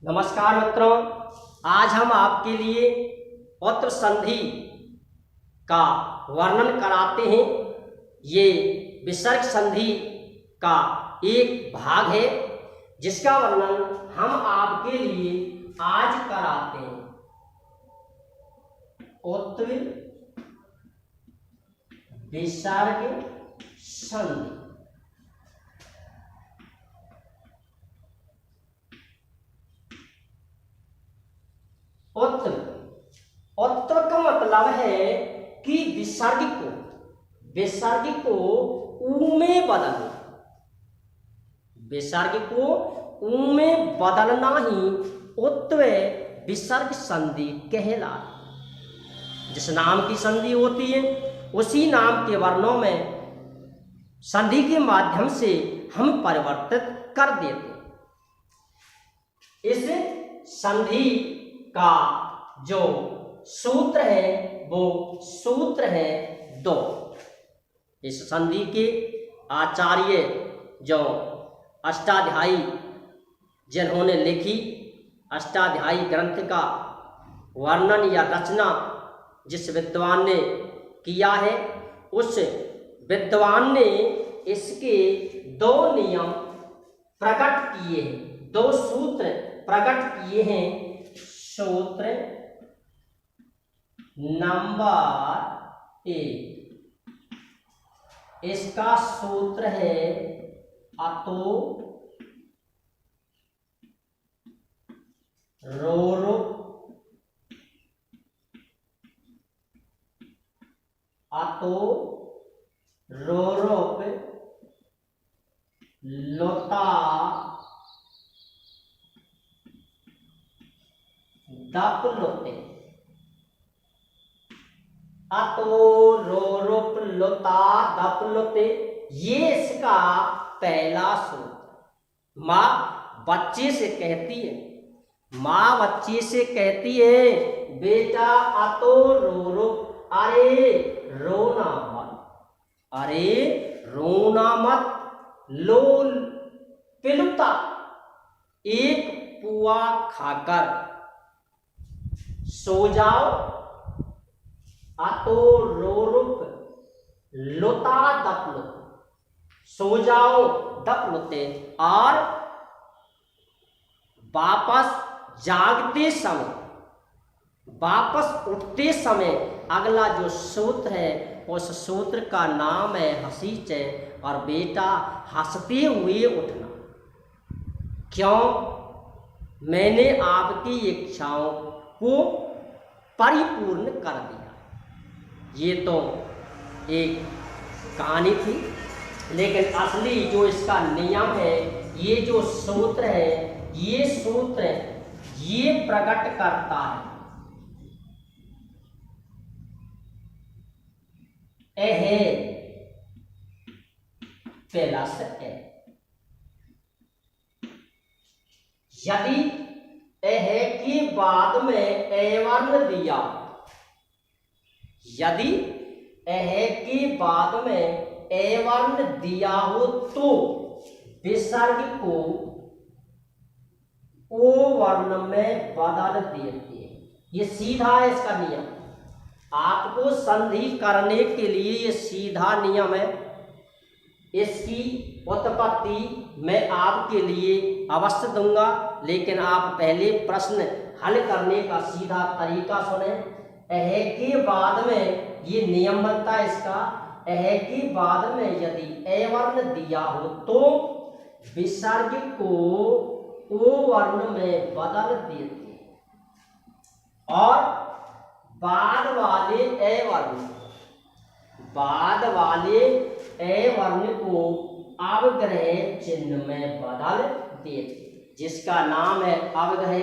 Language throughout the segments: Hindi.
नमस्कार मित्रों, आज हम आपके लिए उत्तर संधि का वर्णन कराते हैं। ये विसर्ग संधि का एक भाग है जिसका वर्णन हम आपके लिए आज कराते हैं। उत्तर विसर्ग संधि। उत्तर का मतलब है कि विसर्ग को ऊ में बदलना। विसर्ग को ऊ में बदलना ही उत्तर विसर्ग संधि कहलाती। जिस नाम की संधि होती है उसी नाम के वर्णों में संधि के माध्यम से हम परिवर्तित कर देते हैं। इस संधि का जो सूत्र है वो सूत्र है 2। इस संधि के आचार्य जो अष्टाध्यायी जिन्होंने लिखी अष्टाध्यायी ग्रंथ का वर्णन या रचना जिस विद्वान ने किया है उस विद्वान ने इसके 2 नियम प्रकट किए हैं, 2 सूत्र प्रकट किए हैं। सूत्र नंबर 1, इसका सूत्र है अतो रोरो अतो रोरोप लोता दप लोते। अतो रोरोप लोता दप लोते, ये इसका पहला सूत्र। माँ बच्चे से कहती है, माँ बच्चे से कहती है बेटा अतो रोरो, अरे रोना मत, अरे रोना मत। लो पिलुता, एक पुआ खाकर सो जाओ। अतो रोरुप लोता दप लोते, सो जाओ दप लोते। और वापस जागते समय, वापस उठते समय अगला जो सूत्र है उस सूत्र का नाम है हसीचे। और बेटा हंसते हुए उठना। क्यों? मैंने आपकी इच्छाओं को परिपूर्ण कर दिया। ये तो एक कहानी थी, लेकिन असली जो इसका नियम है, ये जो सूत्र है, ये सूत्र ये प्रकट करता है एहे प्लस ए। यदि एहे के बाद में ए वर्ण दिया, यदि एहे के बाद में ए वर्ण दिया हो तो विसर्ग को ओ वर्ण में बदल देते हैं। ये सीधा है इसका नियम। आपको संधि करने के लिए ये सीधा नियम है। इसकी उत्पत्ति मैं आपके लिए अवश्य दूंगा, लेकिन आप पहले प्रश्न हल करने का सीधा तरीका सुने। एहे के बाद में ये नियम बनता है इसका, एहे के बाद में यदि ए वर्ण दिया हो तो विसर्ग को ओ वर्ण में बदल देते हैं। और बाद वाले ए वर्ण, बाद वाले ए वर्ण को अवग्रह चिन्ह में बदल देते, जिसका नाम है अवग्रह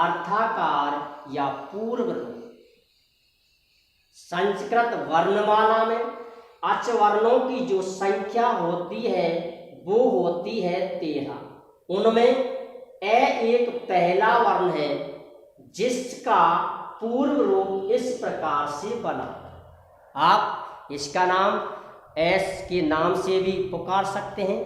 अर्थाकार या पूर्व रूप। संस्कृत वर्णमाला में अच वर्णों की जो संख्या होती है वो होती है 13। उनमें ए एक पहला वर्ण है जिसका पूर्व रूप इस प्रकार से बना। आप इसका नाम एस के नाम से भी पुकार सकते हैं।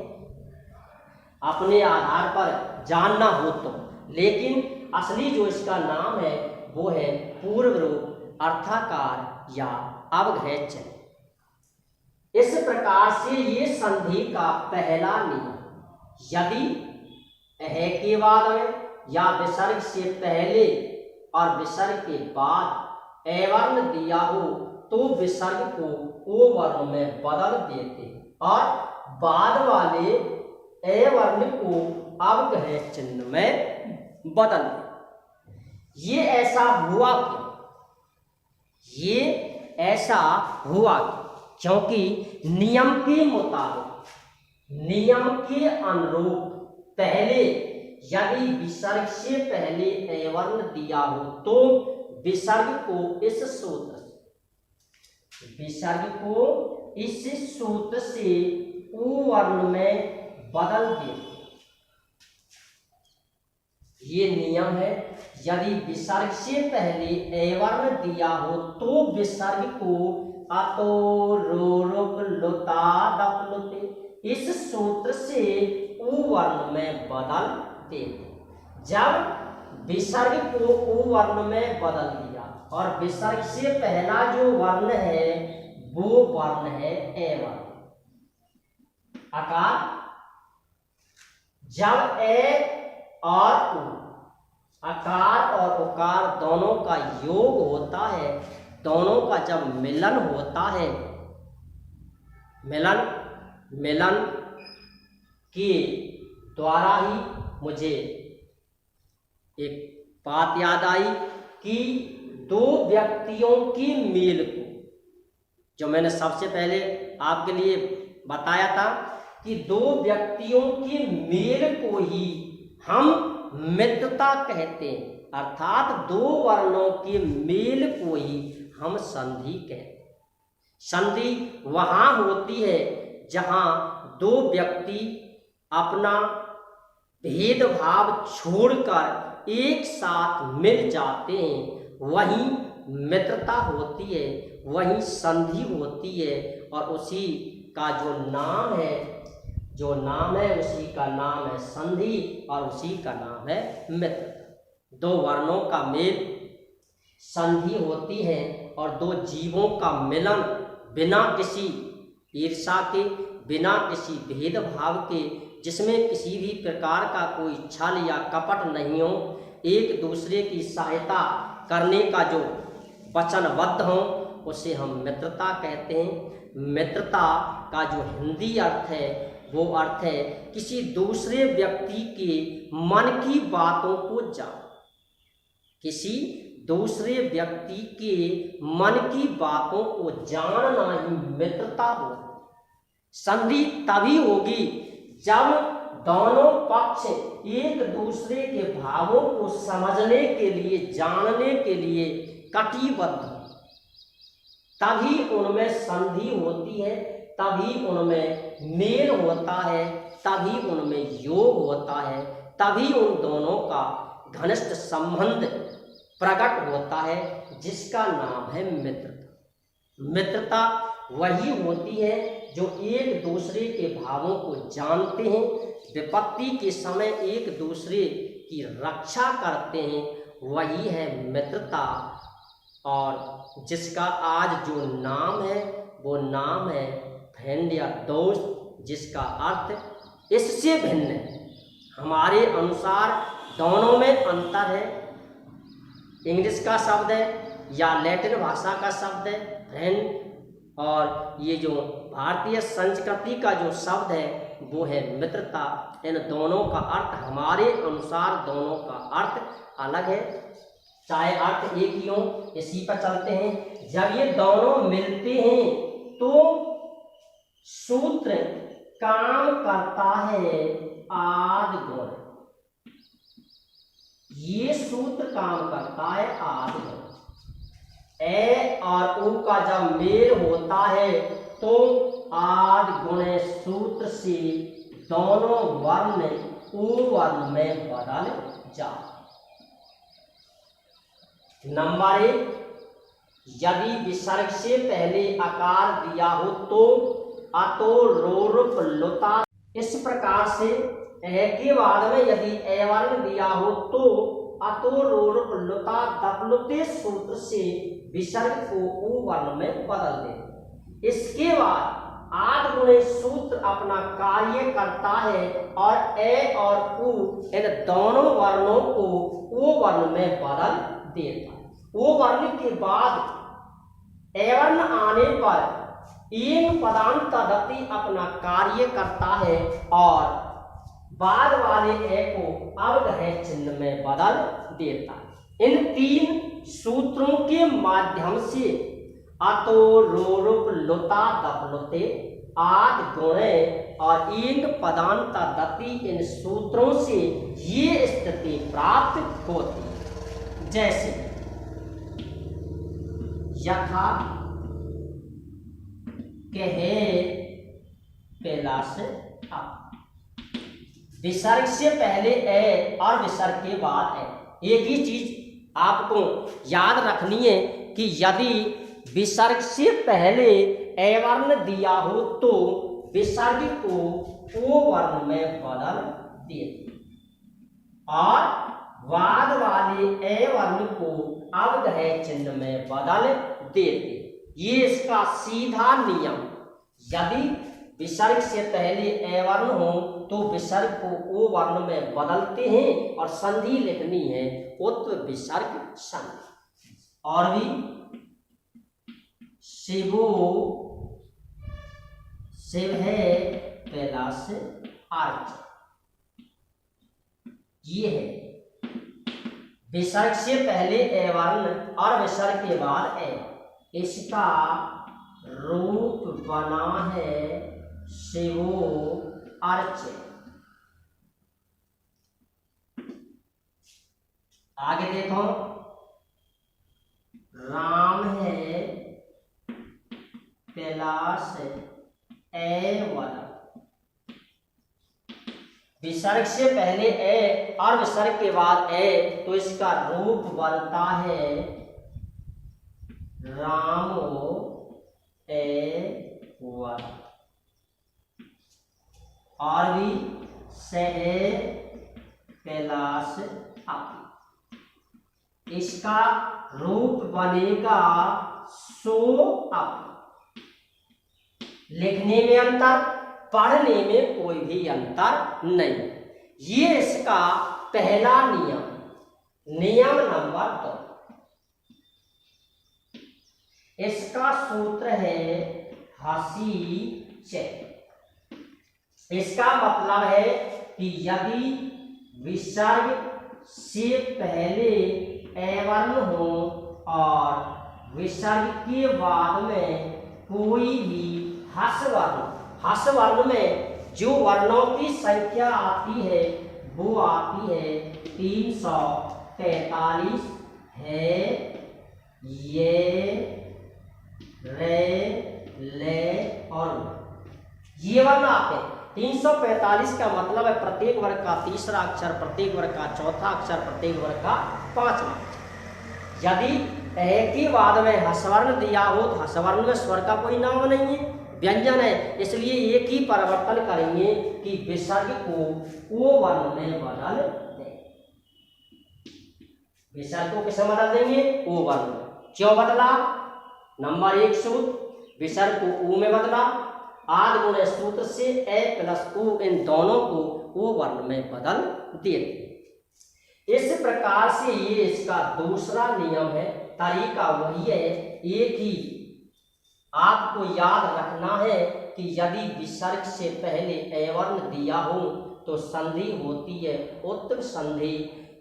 अपने आधार पर जानना हो तो लेकिन असली जो इसका नाम है वो है पूर्व रूप अर्थाकार या अवघय चिन्ह। इस प्रकार से ये संधि का पहला नियम, यदि अह के बाद में या विसर्ग से पहले और विसर्ग के बाद ए वर्ण दिया हो तो विसर्ग को ओ वर्ण में बदल देते और बाद वाले ए वर्ण को अवघय चिन्ह में बदल देते। ये ऐसा हुआ क्यों? ये ऐसा हुआ क्योंकि नियम के मुताबिक, नियम के अनुरूप पहले यदि विसर्ग से पहले ए वर्ण दिया हो तो विसर्ग को इस सूत्र से, विसर्ग को इस सूत्र से उ वर्ण में बदल दे। ये नियम है, यदि विसर्ग से पहले ए वर्ण दिया हो तो विसर्ग को अतो रो रुक लुता दप लुते इस सूत्र से उ वर्ण में बदल देते। जब विसर्ग को उ वर्ण में बदल दिया और विसर्ग से पहला जो वर्ण है वो वर्ण है ए वर्ण, आकार। जब ए और उ, आकार और उकार दोनों का योग होता है, दोनों का जब मिलन होता है, मिलन के द्वारा ही मुझे एक बात याद आई कि दो व्यक्तियों की मेल को, जो मैंने सबसे पहले आपके लिए बताया था कि दो व्यक्तियों की मेल को ही हम मित्रता कहते हैं, अर्थात दो वर्णों के मेल को ही हम संधि कहते हैं। संधि वहां होती है जहां दो व्यक्ति अपना भेदभाव छोड़कर एक साथ मिल जाते हैं, वहीं मित्रता होती है, वहीं संधि होती है। और उसी का जो नाम है उसी का नाम है संधि और उसी का नाम है मित्रता। दो वर्णों का मेल संधि होती है और दो जीवों का मिलन बिना किसी ईर्ष्या के, बिना किसी भेदभाव के, जिसमें किसी भी प्रकार का कोई छल या कपट नहीं हो, एक दूसरे की सहायता करने का जो वचनबद्ध हो, उसे हम मित्रता कहते हैं। मित्रता का जो हिंदी अर्थ है वो अर्थ है किसी दूसरे व्यक्ति के मन की बातों को जान, किसी दूसरे व्यक्ति के मन की बातों को जानना ही मित्रता हो। संधि तभी होगी जब दोनों पक्ष एक दूसरे के भावों को समझने के लिए, जानने के लिए कटिबद्ध हो, तभी उनमें संधि होती है, तभी उनमें मेल होता है, तभी उनमें योग होता है, तभी उन दोनों का घनिष्ठ संबंध प्रकट होता है, जिसका नाम है मित्रता। मित्रता वही होती है जो एक दूसरे के भावों को जानते हैं, विपत्ति के समय एक दूसरे की रक्षा करते हैं, वही है मित्रता। और जिसका आज जो नाम है वो नाम है फ्रेंड या दोस्त, जिसका अर्थ इससे भिन्न है। हमारे अनुसार दोनों में अंतर है। इंग्लिश का शब्द है या लैटिन भाषा का शब्द है फ्रेंड, और ये जो भारतीय संस्कृति का जो शब्द है वो है मित्रता। इन दोनों का अर्थ हमारे अनुसार दोनों का अर्थ अलग है, चाहे अर्थ एक ही हो, इसी पर चलते हैं। जब ये दोनों मिलते हैं तो सूत्र काम करता है आदि गुण। ये सूत्र काम करता है आदि गुण। ए और उ का जब मेल होता है तो आदि गुण सूत्र से दोनों वर्ण उ वर्ण में बदल जाते। नंबर 1, यदि विसर्ग से पहले आकार दिया हो तो अतो रो रुप लुता। इस प्रकार से ए के बाद में यदि ए वर्ण दिया हो तो अतो रोरुप लुता दपलुते सूत्र से विसर्ग को उ वर्ण में बदल दे। इसके बाद आद गुणे सूत्र अपना कार्य करता है और ए और उ इन दोनों वर्णों को ओ वर्ण में बदल देता है। ओ वर्ण के बाद ए वर्ण आने पर ईन पदांत गति अपना कार्य करता है और बाद वाले ए को अवग्रह चिन्ह में बदल देता है। इन तीन सूत्रों के माध्यम से अतो रोरुप लुता दपलुते आद गुणे और ईंग पदांत गति इन सूत्रों से ये स्थिति प्राप्त होती है। जैसे यथा कहे पहला से अब विसर्ग से पहले ए और विसर्ग के बाद ए। एक ही चीज आपको याद रखनी है कि यदि विसर्ग से पहले ए वर्ण दिया हो तो विसर्ग को ओ वर्ण में बदल दिए और बाद वाले ए वर्ण को अवग्रह चिन्ह में बदल देते। ये इसका सीधा नियम। यदि विसर्ग से पहले ए वर्ण हो तो विसर्ग को ओ वर्ण में बदलते हैं और संधि लिखनी है उत्तर विसर्ग संधि। और भी शिवो शिव है पहला से अर्च, ये है विसर्ग से पहले ए वर्ण और विसर्ग के बाद ए। इसका रूप बना है शिवो अर्च। आगे देखो राम है कैलाश ए वर्ण। विसर्ग से पहले ए और विसर्ग के बाद ए तो इसका रूप बनता है रामो ए वर्ण। और भी सह कैलाश आप, इसका रूप बनेगा सो अप। लिखने में अंतर, पढ़ने में कोई भी अंतर नहीं। ये इसका पहला नियम। नियम नंबर 2, इसका सूत्र है हसी चे। इसका मतलब है कि यदि विसर्ग से पहले ए वर्ण हो और विसर्ग के बाद में कोई भी हस वर्ण में जो वर्णों की संख्या आती है वो आती है 343 है ये रे ले और ये वर्ण आते हैं। 345 का मतलब है प्रत्येक वर्ग का तीसरा अक्षर, प्रत्येक वर्ग का चौथा अक्षर, प्रत्येक वर्ग का पांचवा अक्षर। यदि ए के बाद में हसवर्ण दिया हो तो हसवर्ण में स्वर का कोई नाम नहीं है, व्यंजन है, इसलिए एक ही परिवर्तन करेंगे कि विसर्ग को ओ वर्ण में बदल दें। विसर्ग को किसमें बदल देंगे? ओ वर्ण। क्यों बदला? नंबर 1 सूत्र विसर्ग को ऊ में बदला, आद गुणे सूत्र से ए प्लस ऊ इन दोनों को ओ वर्ण में बदल देते। इस प्रकार से ये इसका दूसरा नियम है। तरीका वही है, एक ही आपको याद रखना है कि यदि विसर्ग से पहले ए वर्ण दिया हो तो संधि होती है उत्तर संधि।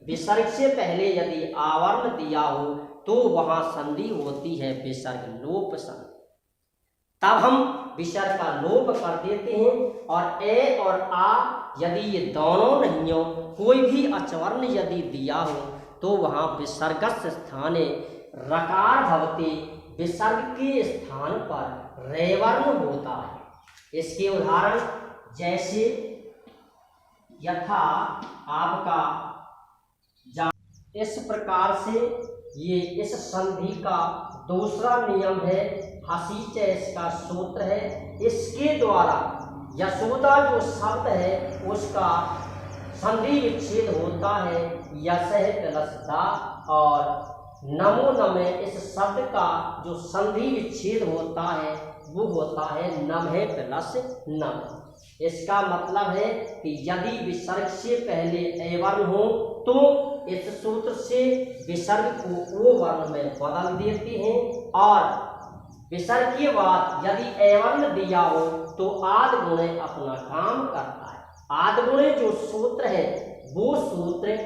विसर्ग से पहले यदि आवर्ण दिया हो तो वहां संधि होती है विसर्ग लोप संधि। तब हम विसर्ग का लोप कर देते हैं और ए और आ यदि ये दोनों नहीं हो, कोई भी अचवर्ण यदि दिया हो तो वहां विसर्गस्य स्थाने रकार भवति, विसर्ग के स्थान पर रेवर्ण होता है। इसके उदाहरण जैसे यथा आपका इस प्रकार से ये इस संधि का दूसरा नियम है। हसीच इसका सूत्र है। इसके द्वारा यशोदा जो शब्द है उसका संधि विच्छेद होता है यशः प्लस दा, और नमो नमः इस शब्द का जो संधि विच्छेद होता है वो होता है नमः प्लस नम। इसका मतलब है कि यदि विसर्ग से पहले ए वर्ण हो तो इस सूत्र से विसर्ग को ओ वर्ण में बदल देते हैं, और विसर्ग के बाद यदि ए वर्ण दिया हो तो आद गुणे अपना काम करता है। आद गुणे जो सूत्र है वो सूत्र